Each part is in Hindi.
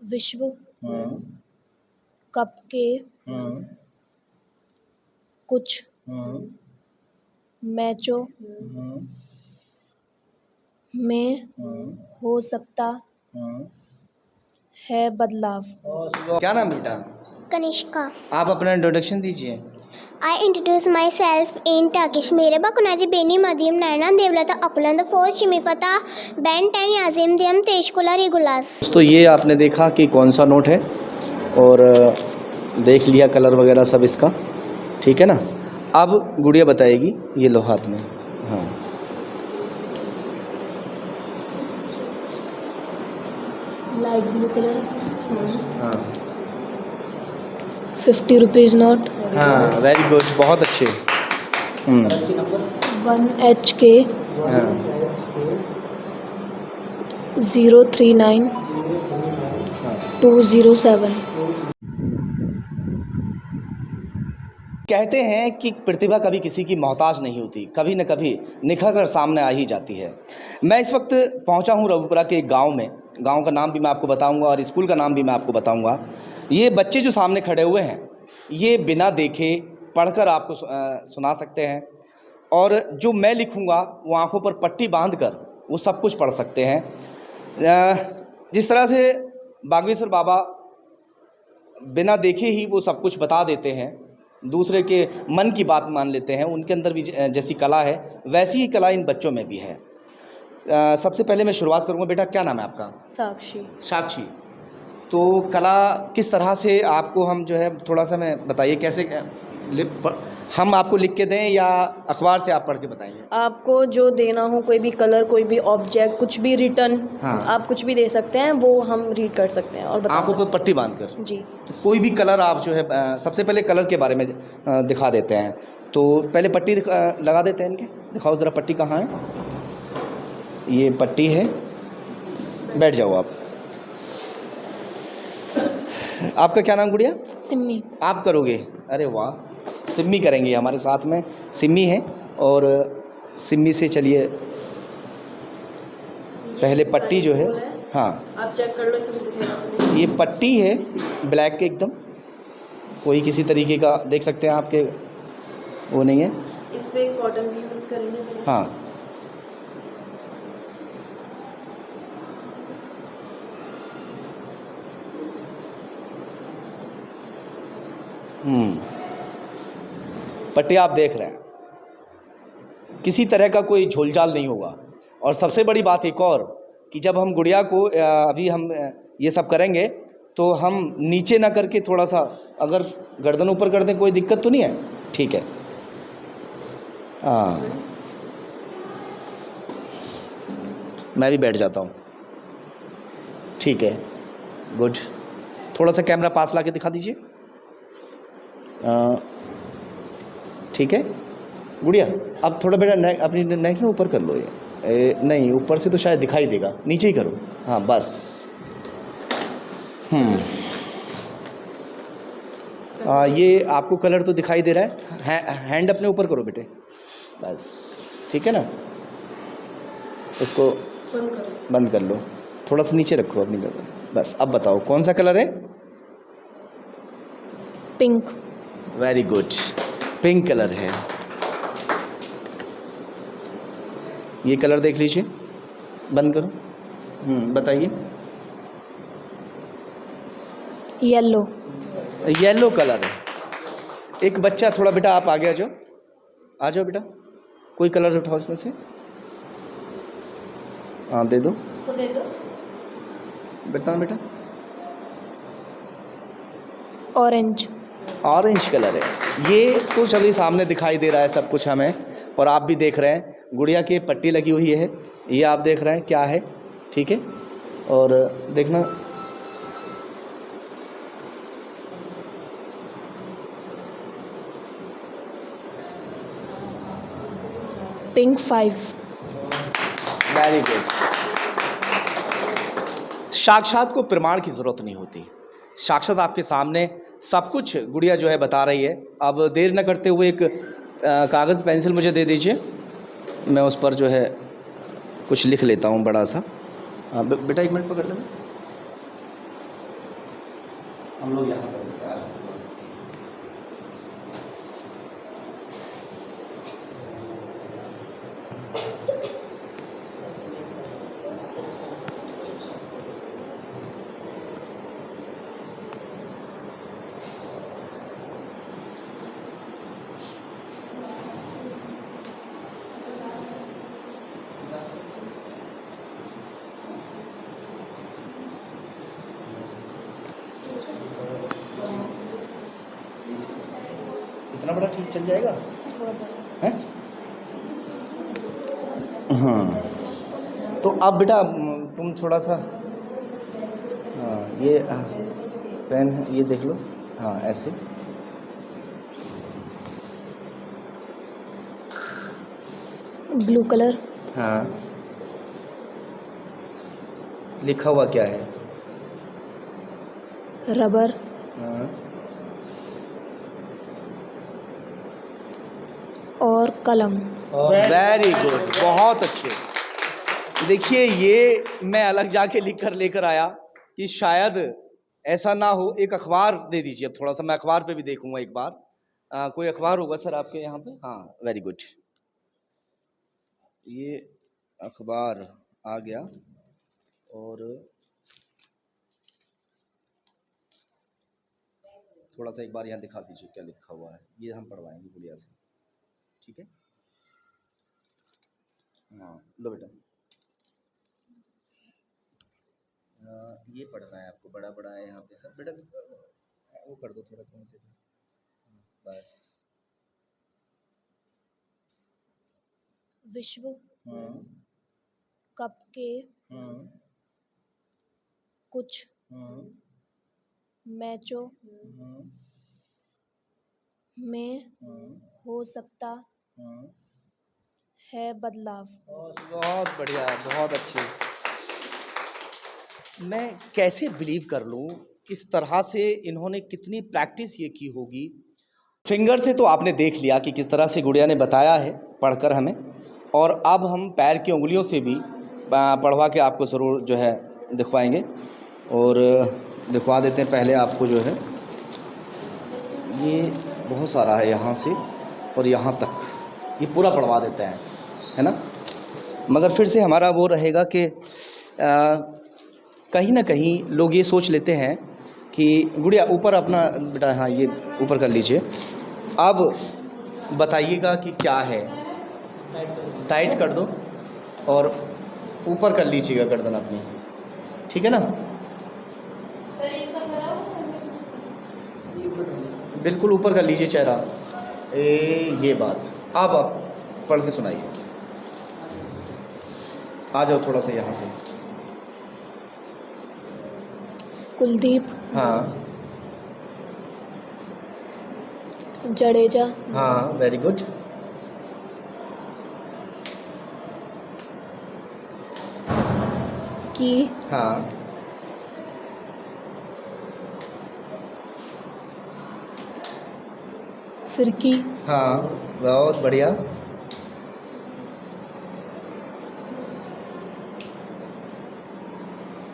विश्व हम्म कप के हम्म कुछ हम्म मैचों हम्म में हम्म हो सकता हम्म। है बदलाव। क्या नाम बेटा? कनिष्का। आप अपना इंट्रोडक्शन दीजिए। I introduce myself in Turkish. मेरे कुनाजी बेनी मदीम नैना देवलता अकुलन द फोर्स चिमीफता बेन टेन याजिम दियम तेशकुला रेगुलास। तो ये आपने देखा कि कौन सा नोट है और देख लिया कलर वगैरह सब इसका, ठीक है ना। अब गुड़िया बताएगी, ये लो हाथ में। हाँ, लाइट ब्लू कलर, हाँ 50 रुपीज़ नोट, हाँ, वेरी गुड, बहुत अच्छे। 1HK हाँ 039 हाँ। 207। कहते हैं कि प्रतिभा कभी किसी की मोहताज नहीं होती, कभी न कभी निखर कर सामने आ ही जाती है। मैं इस वक्त पहुंचा हूं रघुपुरा के एक गांव में। गांव का नाम भी मैं आपको बताऊंगा और स्कूल का नाम भी मैं आपको बताऊंगा। ये बच्चे जो सामने खड़े हुए हैं, ये बिना देखे पढ़कर आपको सुना सकते हैं, और जो मैं लिखूंगा वो आंखों पर पट्टी बांधकर वो सब कुछ पढ़ सकते हैं। जिस तरह से बागेश्वर बाबा बिना देखे ही वो सब कुछ बता देते हैं, दूसरे के मन की बात मान लेते हैं, उनके अंदर भी जैसी कला है वैसी ही कला इन बच्चों में भी है। सबसे पहले मैं शुरुआत करूंगा। बेटा क्या नाम है आपका? साक्षी। साक्षी। तो कला किस तरह से आपको हम जो है थोड़ा सा मैं बताइए कैसे हम आपको लिख के दें या अखबार से आप पढ़ के बताएंगे? आपको जो देना हो, कोई भी कलर, कोई भी ऑब्जेक्ट, कुछ भी रिटर्न, हाँ। आप कुछ भी दे सकते हैं, वो हम रीड कर सकते हैं और बता आंखों सकते पर पट्टी बांधकर? हैं। जी। तो कोई भी कलर आप जो है सबसे पहले कलर के बारे में दिखा देते हैं। तो पहले पट्टी लगा देते हैं इनके। दिखाओ ज़रा पट्टी कहाँ है। ये पट्टी है, बैठ जाओ आप। आपका क्या नाम गुड़िया? सिम्मी। आप करोगे? अरे वाह, सिम्मी करेंगे हमारे साथ में। सिम्मी है, और सिम्मी से चलिए पहले पट्टी जो है, हाँ आप चेक कर लो, इसमें ये पट्टी है ब्लैक के एकदम, कोई किसी तरीके का देख सकते हैं आपके वो नहीं है। इस पे कॉटन भी यूज करेंगे। हाँ, पट्टी आप देख रहे हैं, किसी तरह का कोई झोलझाल नहीं होगा। और सबसे बड़ी बात एक और कि जब हम गुड़िया को अभी हम ये सब करेंगे तो हम नीचे ना करके थोड़ा सा अगर गर्दन ऊपर कर दें, कोई दिक्कत तो नहीं है? ठीक है। हाँ, मैं भी बैठ जाता हूँ। ठीक है, गुड। थोड़ा सा कैमरा पास ला के दिखा दीजिए। ठीक है गुड़िया, अब थोड़ा बेटा नेक, अपनी नेक में ऊपर कर लो। ये नहीं, ऊपर से तो शायद दिखाई देगा, नीचे ही करो। हाँ बस। ये आपको कलर तो दिखाई दे रहा है। हैंड अपने ऊपर करो बेटे, बस। ठीक है ना, इसको बंद कर लो, थोड़ा सा नीचे रखो अपनी गर्दन, बस। अब बताओ कौन सा कलर है? Pink. Very good, pink colour है। ये कलर देख लीजिए, बंद करो। बताइए। येलो। येलो कलर है। एक बच्चा, थोड़ा बेटा आप आगे आ जाओ, आ जाओ बेटा, कोई कलर उठाओ इसमें से। हाँ दे दो, उसको दे दो बेटा। बेटा ऑरेंज। ऑरेंज कलर है। ये तो चलिए सामने दिखाई दे रहा है सब कुछ हमें, और आप भी देख रहे हैं। गुड़िया की पट्टी लगी हुई है, ये आप देख रहे हैं क्या है, ठीक है। और देखना, पिंक 5। Very good. साक्षात को प्रमाण की ज़रूरत नहीं होती, साक्षात आपके सामने सब कुछ गुड़िया जो है बता रही है। अब देर न करते हुए एक कागज़ पेंसिल मुझे दे दीजिए, मैं उस पर जो है कुछ लिख लेता हूँ बड़ा सा। बेटा एक मिनट पकड़ लेना। हम लोग यहाँ पर देखते हैं। इतना बड़ा ठीक चल जाएगा हैं? हाँ, तो अब बेटा तुम थोड़ा सा, हाँ ये पेन है, ये देख लो, हाँ ऐसे। Blue colour. हाँ, लिखा हुआ क्या है? रबर। हाँ, और कलम। वेरी गुड, बहुत अच्छे। देखिए ये मैं अलग जाके लिख कर लेकर आया कि शायद ऐसा ना हो। एक अखबार दे दीजिए, अब थोड़ा सा मैं अखबार पे भी देखूंगा एक बार। कोई अखबार होगा सर आपके यहाँ पे? हाँ, वेरी गुड। ये अखबार आ गया और थोड़ा सा एक बार यहाँ दिखा दीजिए क्या लिखा हुआ है। ये हम पढ़वाएंगे गुड़िया से, ठीक है? हाँ लो बेटा, ये पढ़ना है आपको, बड़ा बड़ा है यहाँ पे सब। बेटा वो कर दो थोड़ा कौन से, बस। विश्व कप के कुछ मैचों में हो सकता है बदलाव। बहुत बढ़िया, बहुत अच्छे। मैं कैसे बिलीव कर लूँ किस तरह से इन्होंने कितनी प्रैक्टिस ये की होगी। फिंगर से तो आपने देख लिया कि किस तरह से गुड़िया ने बताया है पढ़कर हमें, और अब हम पैर की उंगलियों से भी पढ़वा के आपको ज़रूर जो है दिखवाएंगे। और दिखवा देते हैं पहले आपको जो है, ये बहुत सारा है यहाँ से और यहाँ तक, ये पूरा पढ़वा देते हैं, है ना। मगर फिर से हमारा वो रहेगा कि कहीं ना कहीं लोग ये सोच लेते हैं कि गुड़िया ऊपर अपना बेटा, हाँ ये ऊपर कर लीजिए। अब बताइएगा कि क्या है, टाइट कर दो और ऊपर कर लीजिएगा गर्दन अपनी, ठीक है ना। बिल्कुल ऊपर कर लीजिए चेहरा। ये बात अब आप पढ़ के सुनाइए। आ जाओ थोड़ा सा यहाँ पे। कुलदीप। हाँ जडेजा। हाँ, वेरी गुड। की। हाँ, फिरकी। हाँ, बहुत बढ़िया।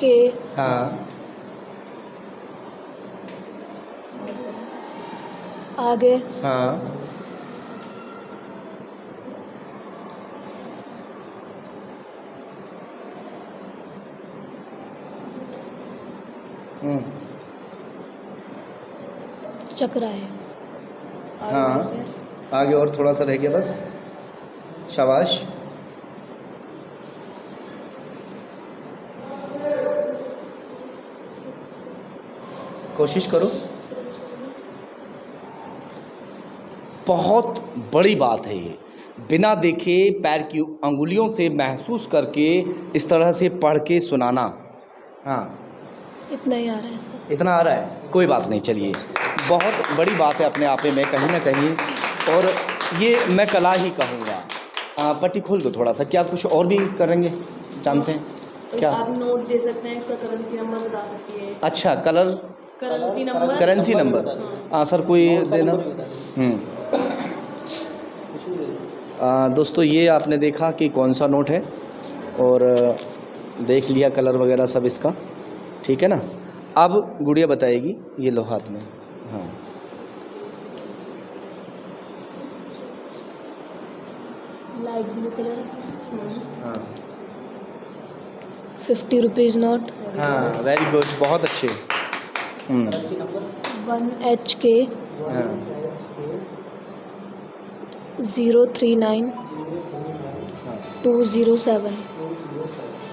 के। हाँ, आगे। हाँ, चक्र है। हाँ, आगे और थोड़ा सा रह गया बस, शाबाश। कोशिश करो। बहुत बड़ी बात है ये, बिना देखे पैर की अंगुलियों से महसूस करके इस तरह से पढ़ के सुनाना। हाँ, इतना ही आ रहा है सर। इतना आ रहा है, कोई बात नहीं। चलिए, बहुत बड़ी बात है अपने आप में कहीं ना कहीं, और ये मैं कला ही कहूँगा। पट्टी खोल दो थोड़ा सा। क्या कुछ और भी करेंगे, जानते हैं क्या? आप नोट दे सकते हैं, इसका करेंसी नंबर बता सकती है। अच्छा, कलर करेंसी नंबर। हाँ सर, कोई देना। दोस्तों, ये आपने देखा कि कौन सा नोट है और देख लिया कलर वगैरह सब इसका, ठीक है ना। अब गुड़िया बताएगी, ये लो हाथ में। हाँ, लाइट ब्लू कलर, हाँ, 50 रुपीज़ नोट, हाँ, वेरी गुड, बहुत अच्छे। 1HK हाँ, 039 हाँ, 207।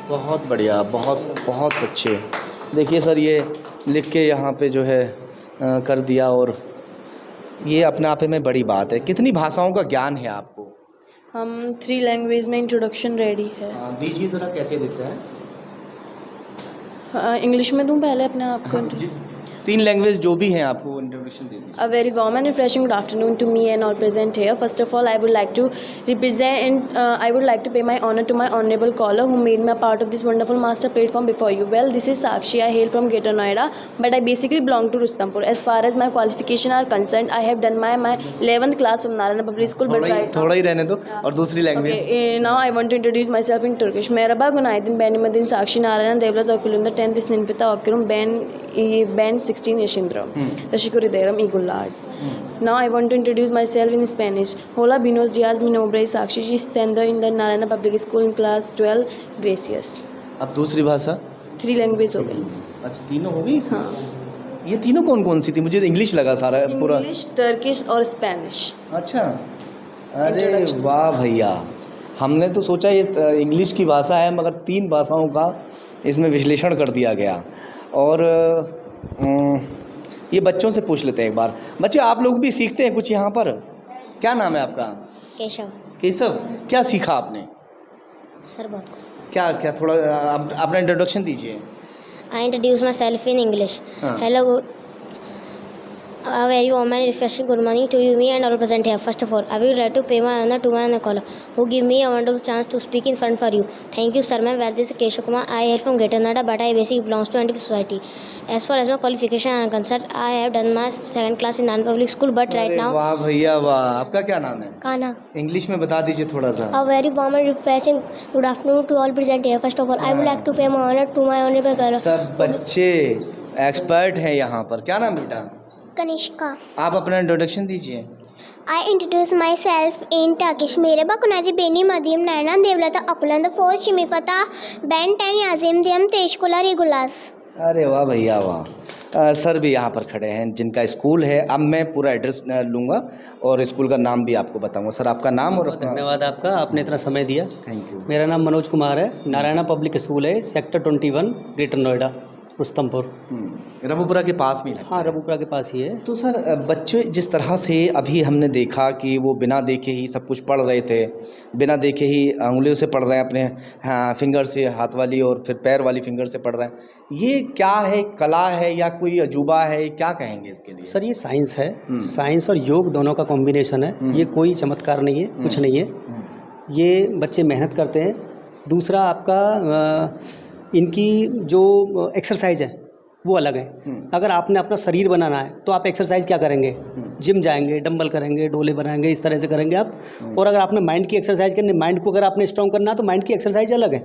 बहुत बढ़िया, बहुत बहुत अच्छे। देखिए सर, ये लिख के यहाँ पे जो है कर दिया, और ये अपने आप में बड़ी बात है। कितनी भाषाओं का ज्ञान है आपको? हम 3 लैंग्वेज में इंट्रोडक्शन रेडी है। दीजिए ज़रा, कैसे दिखता है? इंग्लिश में दूँ पहले अपने आप को? जी, 3 लैंग्वेज जो भी हैं आपको इंट्रोडक्शन दे दीजिए। A very warm and refreshing good afternoon to me and all present here. First of all, I would like to I would like to pay my honor to my honorable caller who made me a part of this wonderful master platform before you. Well, this is Sakshi. I hail from Greater Noida, but I basically belong to Rustampur. As far as my qualification are concerned, I have done my 11th class from Narayana Public School. But right now, थोड़ा ही रहने दो, और दूसरी language. okay, now I want to introduce myself in Turkish. Merhaba, günaydın. Benim adım Sakshi Narayan Devlet Okulunda 10th sınıfta okuyorum. Ben 16 yaşındayım. Teşekkür ederim. İyi günler. Now I want to introduce myself in Spanish. Hola, buenos días. Mi nombre es Sakshi. She stands in the Narayana Public School in class 12. Gracias. अब दूसरी भाषा? 3 लैंग्वेज हो गई। अच्छा, तीनों हो गई? हाँ, ये तीनों कौन कौन सी थी? मुझे तो इंग्लिश लगा सारा पूरा। इंग्लिश, टर्किश और स्पेनिश। अच्छा, अरे Introduction। वाह भैया, हमने तो सोचा ये इंग्लिश की भाषा है, मगर 3 भाषाओं का इसमें विश्लेषण कर दिया गया। और ये बच्चों से पूछ लेते हैं एक बार। बच्चे, आप लोग भी सीखते हैं कुछ यहाँ पर? क्या नाम है आपका? केशव। केशव, क्या सीखा आपने? सर बहुत कुछ। क्या क्या, थोड़ा अपना इंट्रोडक्शन दीजिए। I introduce myself in English. हाँ। Hello, a very warm and refreshing good morning to you, me and all present here. First of all, I would like to pay my honor to my caller who give me a wonderful chance to speak in front for you. Thank you, sir. Ma'am, well, this is Keshav Kumar. I hail from Greater Noida, but I basically belongs to NTP society. As far as my qualification are concerned, I have done my 2nd class in non-public school, but right अरे now, वाह भैया वाह, आपका क्या नाम है? Kana. इंग्लिश में बता दीजिए थोड़ा सा। A very warm and refreshing good afternoon to all present here. First of all, I would like to pay my honor to my honorable caller. सब बच्चे एक्सपर्ट हैं यहाँ पर। क्या नाम बेटा? Kanishka. आप अपना इंट्रोडक्शन दीजिए। I introduce myself in Turkish. Merhaba, kunazi benim adım Nayran Devlet Okulunda 4th sınıfta ben 10 yazdım teşekkürler Regulas. अरे वाह भैया वाह। सर भी यहाँ पर खड़े हैं जिनका स्कूल है। अब मैं पूरा एड्रेस लूँगा और स्कूल का नाम भी आपको बताऊँगा। सर, आपका नाम और अपना? धन्यवाद आपका, आपने इतना समय दिया। Thank you. मेरा नाम मनोज कुमार है। नारायणा पब्लिक स्कूल है, सेक्टर 21, ग्रेटर नोएडा, रुस्तमपुर। रबुपुरा के पास में लगता हाँ, है। रबुपुरा के पास ही है। तो सर, बच्चे जिस तरह से अभी हमने देखा कि वो बिना देखे ही सब कुछ पढ़ रहे थे, बिना देखे ही उंगलियों से पढ़ रहे हैं, अपने फिंगर से, हाथ वाली और फिर पैर वाली फिंगर से पढ़ रहे हैं, ये क्या है? कला है या कोई अजूबा है? क्या कहेंगे इसके लिए? सर, ये साइंस है। साइंस और योग दोनों का कॉम्बिनेशन है। ये कोई चमत्कार नहीं है, कुछ नहीं है। ये बच्चे मेहनत करते हैं। दूसरा, आपका इनकी जो एक्सरसाइज है वो अलग है। अगर आपने अपना शरीर बनाना है तो आप एक्सरसाइज क्या करेंगे? जिम जाएंगे, डंबल करेंगे, डोले बनाएंगे, इस तरह से करेंगे आप। और अगर आपने माइंड की एक्सरसाइज करनी, माइंड को अगर आपने स्ट्रॉन्ग करना है तो माइंड की एक्सरसाइज अलग है।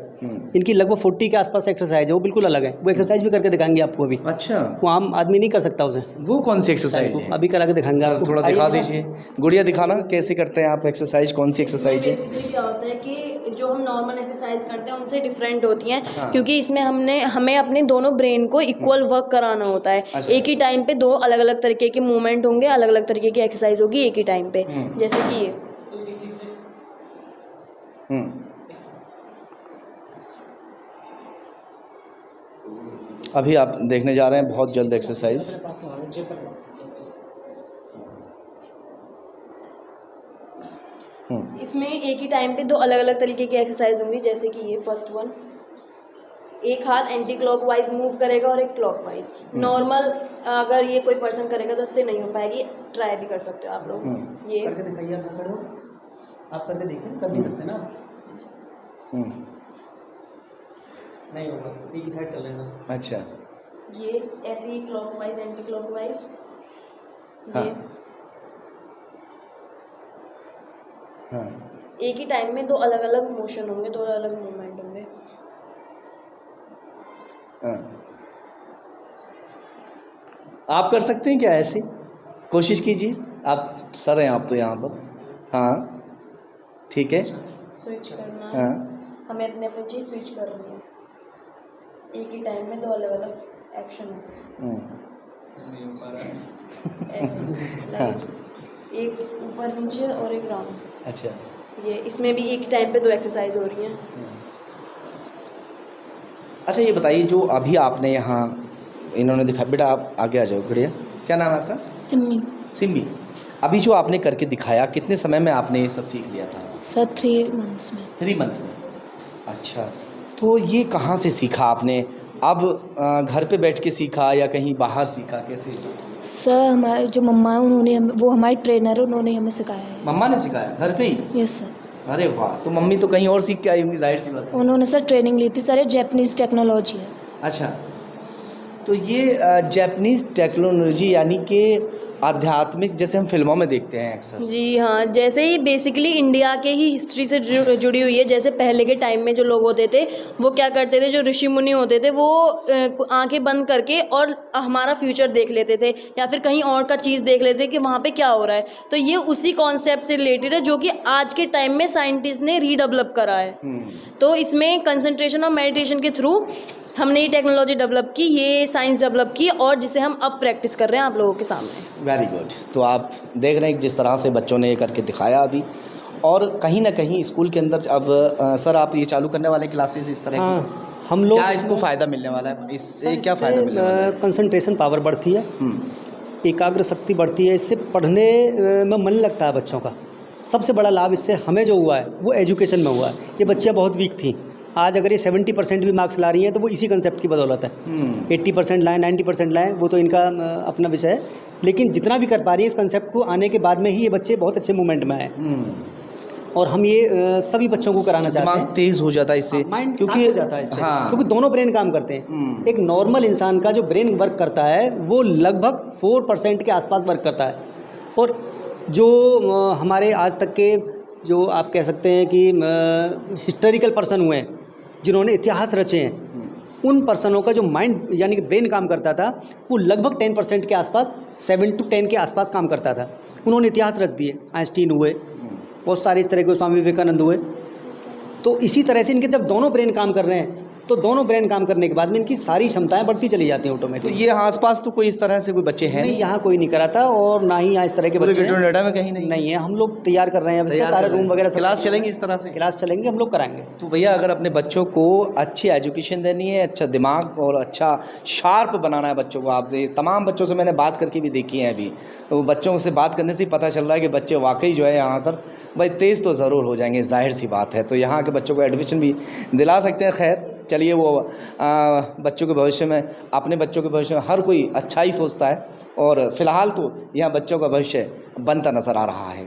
इनकी लगभग 40 के आसपास एक्सरसाइज है, वो बिल्कुल अलग है। वो एक्सरसाइज भी करके दिखाएंगे आपको अभी। अच्छा, वो आम आदमी नहीं कर सकता उसे। वो कौन सी एक्सरसाइज है? अभी करा के दिखाएंगे आपको। थोड़ा दिखा दीजिए। गुड़िया, दिखाना कैसे करते हैं आप एक्सरसाइज? कौन सी एक्सरसाइज है? बेसिकली क्या होता है कि जो हम नॉर्मल एक्सरसाइज करते हैं उनसे डिफरेंट होती हैं। हाँ। क्योंकि इसमें हमें अपने दोनों ब्रेन को इक्वल वर्क कराना होता है। अच्छा। एक ही टाइम पे 2 अलग अलग तरीके के मूवमेंट होंगे, अलग अलग तरीके की एक्सरसाइज होगी एक ही टाइम पे। जैसे कि ये अभी आप देखने जा रहे हैं बहुत जल्द एक्सरसाइज। इसमें एक ही टाइम पे 2 अलग अलग तरीके की एक्सरसाइज होंगी। जैसे कि ये फर्स्ट वन, एक हाथ एंटी क्लॉकवाइज मूव करेगा और एक क्लॉकवाइज। नॉर्मल अगर ये कोई पर्सन करेगा तो उससे नहीं हो पाएगी, ट्राई भी कर सकते हो आप लोग। ये करके दिखाइए, आप खड़े हो, आप करके देखिए, कर नहीं सकते ना? नहीं होगा, एक ही साइड चल रहे हैं। अच्छा, ये ऐसे ही क्लॉकवाइज एंटी क्लॉकवाइज। हाँ। ये हाँ। एक ही टाइम में 2 अलग अलग मोशन होंगे, 2 अलग मूवमेंट होंगे। हाँ। आप कर सकते हैं क्या ऐसे? कोशिश कीजिए। आप सर हैं आप तो यहाँ पर। हाँ ठीक है। स्विच करना है, हाँ हमें अपने अपनी चीज़ स्विच करनी है, एक ही टाइम में दो अलग अलग एक्शन है। ऐसे हाँ। लाइक एक ऊपर नीचे और एक राउंड। अच्छा। ये इसमें भी एक टाइम पे दो एक्सरसाइज हो रही हैं। अच्छा ये बताइए, जो अभी आपने यहाँ इन्होंने दिखा, बेटा आप आगे आ जाओ, बढ़िया। क्या नाम है आपका? सिमी। सिम्बी। अभी जो आपने करके दिखाया, कितने समय में आपने ये सब सीख लिया था? सर 3 मंथ्स में। 3 मंथ में। अच्छा, तो ये कहाँ से सीखा आपने? अब घर पे बैठ के सीखा या कहीं बाहर सीखा, कैसे? सर हमारे जो मम्मा है उन्होंने वो हमारी ट्रेनर है, उन्होंने हमें सिखाया है। मम्मा ने सिखाया घर पे ही? Yes sir. अरे वाह, तो मम्मी तो कहीं और सीख के आई होंगी, जाहिर सी बात है। उन्होंने सर ट्रेनिंग ली थी, सर ये जैपनीज़ टेक्नोलॉजी है। अच्छा, तो ये जैपनीज़ टेक्नोलॉजी यानी कि आध्यात्मिक, जैसे हम फिल्मों में देखते हैं अक्सर। जी हाँ, जैसे ही बेसिकली इंडिया के ही हिस्ट्री से जुड़ी हुई है। जैसे पहले के टाइम में जो लोग होते थे वो क्या करते थे, जो ऋषि मुनि होते थे वो आंखें बंद करके और हमारा फ्यूचर देख लेते थे या फिर कहीं और का चीज़ देख लेते कि वहाँ पे क्या हो रहा है। तो ये उसी कॉन्सेप्ट से रिलेटेड है जो कि आज के टाइम में साइंटिस्ट ने रीडेवलप करा है। तो इसमें कंसंट्रेशन और मेडिटेशन के थ्रू हमने ये टेक्नोलॉजी डेवलप की, ये साइंस डेवलप की और जिसे हम अब प्रैक्टिस कर रहे हैं आप लोगों के सामने। Very good. तो आप देख रहे हैं कि जिस तरह से बच्चों ने ये करके दिखाया अभी, और कहीं ना कहीं स्कूल के अंदर अब सर आप ये चालू करने वाले क्लासेस इस तरह की, हाँ, हम लोग क्या इसको फ़ायदा मिलने वाला है? इससे क्या फ़ायदा मिलने वाला है? कंसंट्रेशन पावर बढ़ती है, एकाग्र शक्ति बढ़ती है, इससे पढ़ने में मन लगता है बच्चों का। सबसे बड़ा लाभ इससे हमें जो हुआ है वो एजुकेशन में हुआ है। ये बच्चियाँ बहुत वीक थी, आज अगर ये 70% भी मार्क्स ला रही हैं तो वो इसी कंसेप्ट की बदौलत है। 80% लाएँ, 90% लाएँ, वो तो इनका अपना विषय है, लेकिन जितना भी कर पा रही है इस कंसेप्ट को आने के बाद में ही ये बच्चे बहुत अच्छे मूवमेंट में आए। और हम ये सभी बच्चों को कराना चाहते हैं। दिमाग तेज़ हो जाता है इससे, माइंड क्योंकि हो जाता है इससे, हाँ, क्योंकि दोनों ब्रेन काम करते हैं। एक नॉर्मल इंसान का जो ब्रेन वर्क करता है वो लगभग 4% के आसपास वर्क करता है, और जो हमारे आज तक के जो आप कह सकते हैं कि हिस्टोरिकल पर्सन हुए हैं, जिन्होंने इतिहास रचे हैं, उन पर्सनों का जो माइंड यानी कि ब्रेन काम करता था वो लगभग 10% के आसपास, 7 to 10 के आसपास काम करता था। उन्होंने इतिहास रच दिए, आइंस्टीन हुए, बहुत सारे इस तरह के, स्वामी विवेकानंद हुए। तो इसी तरह से इनके जब दोनों ब्रेन काम कर रहे हैं तो दोनों ब्रेन काम करने के बाद में इनकी सारी क्षमताएं बढ़ती चली जाती हैं तो ऑटोमेटिक। ये आसपास तो कोई इस तरह से कोई बच्चे हैं नहीं, यहाँ कोई नहीं कराता और ना ही यहाँ इस तरह के बच्चे हैं। नोएडा में कहीं नहीं है, हम लोग तैयार कर रहे हैं अब इसके सारे रूम वगैरह, क्लास चलेंगे इस तरह से? क्लास चलेंगे, हम लोग कराएंगे। तो भैया अगर अपने बच्चों को अच्छी एजुकेशन देनी है, अच्छा दिमाग और अच्छा शार्प बनाना है बच्चों को, आप तमाम बच्चों से मैंने बात करके भी देखी है अभी, तो बच्चों से बात करने से ही पता चल रहा है कि बच्चे वाकई जो है यहाँ पर भाई तेज़ तो ज़रूर हो जाएंगे, जाहिर सी बात है। तो यहाँ के बच्चों को एडमिशन भी दिला सकते हैं। खैर चलिए, वो बच्चों के भविष्य में, अपने बच्चों के भविष्य में हर कोई अच्छा ही सोचता है, और फ़िलहाल तो यहाँ बच्चों का भविष्य बनता नज़र आ रहा है।